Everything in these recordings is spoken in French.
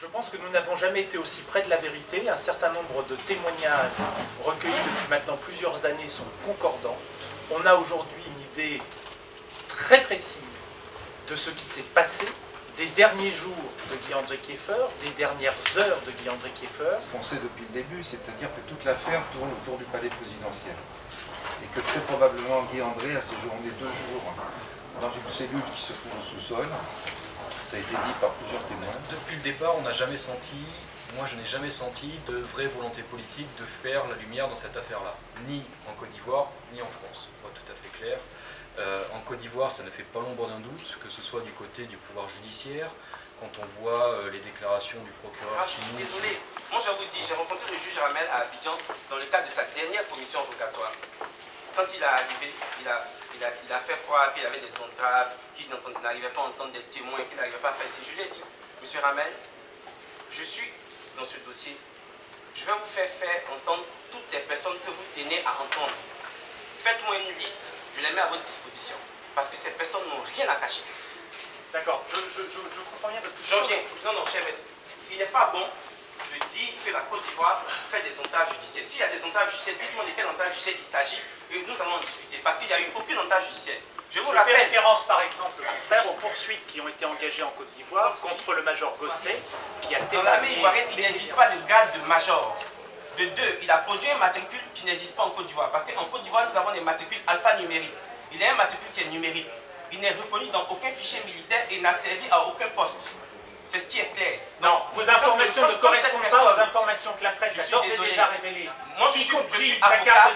Je pense que nous n'avons jamais été aussi près de la vérité. Un certain nombre de témoignages recueillis depuis maintenant plusieurs années sont concordants. On a aujourd'hui une idée très précise de ce qui s'est passé, des derniers jours de Guy-André Kieffer, des dernières heures de Guy-André Kieffer. Ce qu'on sait depuis le début, c'est-à-dire que toute l'affaire tourne autour du palais présidentiel. Et que très probablement Guy-André a séjourné 2 jours dans une cellule qui se trouve au sous-sol. Ça a été dit par plusieurs témoins. Depuis le départ, on n'a jamais senti, moi je n'ai jamais senti de vraie volonté politique de faire la lumière dans cette affaire-là. Ni en Côte d'Ivoire, ni en France, pour être tout à fait clair. En Côte d'Ivoire, ça ne fait pas l'ombre d'un doute, que ce soit du côté du pouvoir judiciaire, quand on voit les déclarations du procureur. Je suis désolé, moi je vous dis, j'ai rencontré le juge Ramel à Abidjan dans le cadre de sa dernière commission rogatoire. Quand il est arrivé, il a fait croire qu'il y avait des entraves, qu'il n'arrivait pas à entendre des témoins, qu'il n'arrivait pas à faire. Si je lui ai dit, monsieur Ramel, je suis dans ce dossier, je vais vous faire entendre toutes les personnes que vous tenez à entendre. Faites-moi une liste, je les mets à votre disposition, parce que ces personnes n'ont rien à cacher. D'accord, je comprends bien votre J'en viens. Non, cher maître, il n'est pas bon de dire que la Côte d'Ivoire fait des entraves judiciaires. S'il y a des entraves judiciaires, dites-moi de quelle entrave judiciaire il s'agit et nous allons en discuter. Parce qu'il n'y a eu aucune entrave judiciaire. Je vous rappelle. fais référence par exemple, frère, aux poursuites qui ont été engagées en Côte d'Ivoire contre le major Gosset, qui a témoigné. Dans l'armée ivoirienne, il n'existe pas de grade de major. De 2, il a produit un matricule qui n'existe pas en Côte d'Ivoire. Parce qu'en Côte d'Ivoire, nous avons des matricules alphanumériques. Il y a un matricule qui est numérique. Il n'est reconnu dans aucun fichier militaire et n'a servi à aucun poste. C'est ce qui est clair. Non, vos informations ne correspondent pas aux informations que la presse a d'ores et déjà révélées. Moi, je suis avocat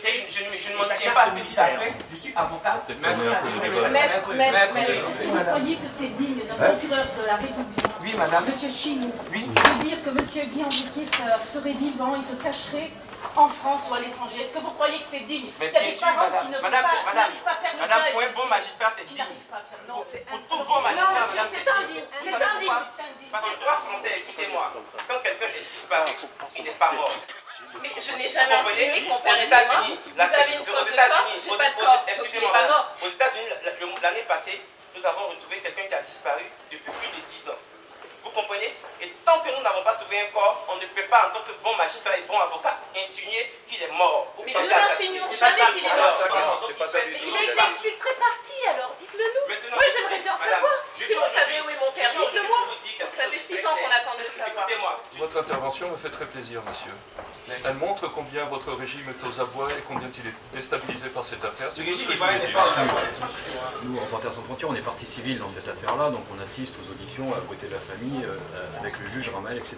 et je ne m'en tiens pas à ce que dit la presse. Je suis avocat. Maître, est-ce que vous croyez que c'est digne d'un procureur de la République, oui, madame, Monsieur Chinou, oui, de dire que Monsieur Guy-André Kieffer serait vivant, il se cacherait en France ou à l'étranger? Est-ce que vous croyez que c'est digne? Mais il y a bien des sûr, parents madame, qui ne madame, n'arrivent pas à faire le madame, deuil. pour un bon magistrat, c'est digne. Non, c'est Pour tout bon magistrat, madame, c'est indigne. C'est indigne. Parce que le droit français, écoutez-moi, quand quelqu'un est disparu, il n'est pas mort. Mais je n'ai jamais insinué qu'on Aux perdait États-Unis, excusez-moi, aux États-Unis, l'année passée, nous avons retrouvé quelqu'un qui a disparu depuis plus de 10 ans. Vous comprenez? Et tant que nous n'avons pas trouvé un corps, on ne peut pas, en tant que bon magistrat et bon avocat, insinuer qu'il est mort. Mais nous n'insinuons jamais qu'il est mort. Il a été exfiltré par qui alors? Dites-le nous. Moi j'aimerais bien savoir. Si vous savez où est mon père, dites-le moi. Ça fait 6 ans qu'on attend de le savoir. Écoutez-moi. Votre intervention me fait très plaisir, monsieur. Elle montre combien votre régime est aux abois et combien il est déstabilisé par cette affaire. C'est tout ce que je voulais dire. Nous, Reporters sans frontières, on est partie civile dans cette affaire-là, donc on assiste aux auditions à côté de la famille, avec le juge Ramel, etc.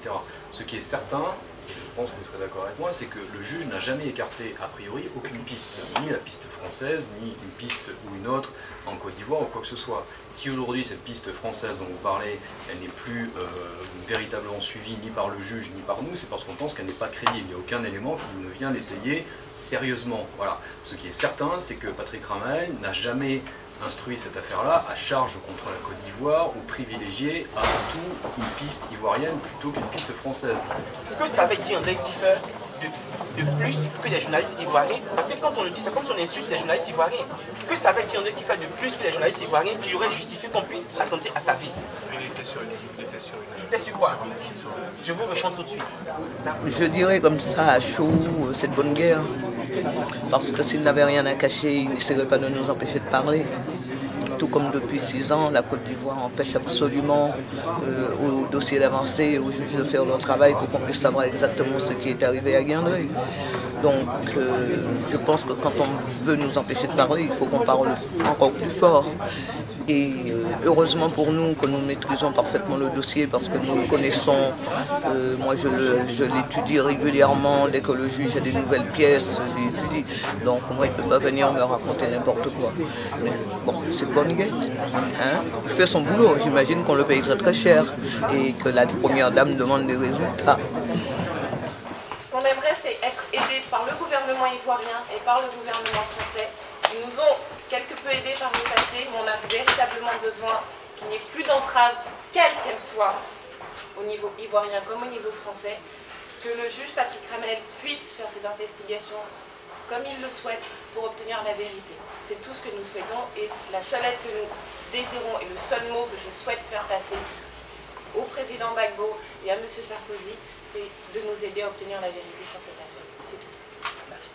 Ce qui est certain, et je pense que vous serez d'accord avec moi, c'est que le juge n'a jamais écarté a priori aucune piste, ni la piste française, ni une piste ou une autre en Côte d'Ivoire ou quoi que ce soit. Si aujourd'hui cette piste française dont vous parlez, elle n'est plus véritablement suivie ni par le juge ni par nous, c'est parce qu'on pense qu'elle n'est pas crédible. Il n'y a aucun élément qui ne vient l'étayer sérieusement. Voilà. Ce qui est certain, c'est que Patrick Ramel n'a jamais instruit cette affaire-là à charge contre la Côte d'Ivoire ou privilégié avant tout une piste ivoirienne plutôt qu'une piste française. Que savait Guy-André Kieffer de plus que les journalistes ivoiriens? Parce que quand on le dit, c'est comme si on insulte les journalistes ivoiriens. Que savait Guy-André Kieffer de plus que les journalistes ivoiriens qui auraient justifié qu'on puisse attenter à sa vie? Il était sur une... Il était sur quoi? Je vous réponds tout de suite. Je dirais comme ça à chaud, c'est de bonne guerre. Parce que s'il n'avait rien à cacher, il n'essaierait pas de nous empêcher de parler. Tout comme depuis 6 ans, la Côte d'Ivoire empêche absolument aux dossiers d'avancer, aux juges de faire leur travail pour qu'on puisse savoir exactement ce qui est arrivé à Guy-André. Donc je pense que quand on veut nous empêcher de parler, il faut qu'on parle encore plus fort. Et heureusement pour nous que nous maîtrisons parfaitement le dossier parce que nous le connaissons. Moi je l'étudie régulièrement, dès que le juge a des nouvelles pièces, je l'étudie. Donc moi il ne peut pas venir me raconter n'importe quoi. Mais bon, c'est bonne guette. Hein? Il fait son boulot, j'imagine qu'on le paye très très cher et que la première dame demande des résultats. Ce qu'on aimerait, c'est être aidé par le gouvernement ivoirien et par le gouvernement français. Ils nous ont quelque peu aidés par le passé, mais on a véritablement besoin qu'il n'y ait plus d'entraves, quelle qu'elle soit, au niveau ivoirien comme au niveau français, que le juge Patrick Ramel puisse faire ses investigations comme il le souhaite pour obtenir la vérité. C'est tout ce que nous souhaitons et la seule aide que nous désirons et le seul mot que je souhaite faire passer au président président Gbagbo et à M. Sarkozy, c'est de nous aider à obtenir la vérité sur cette affaire. C'est tout. Merci.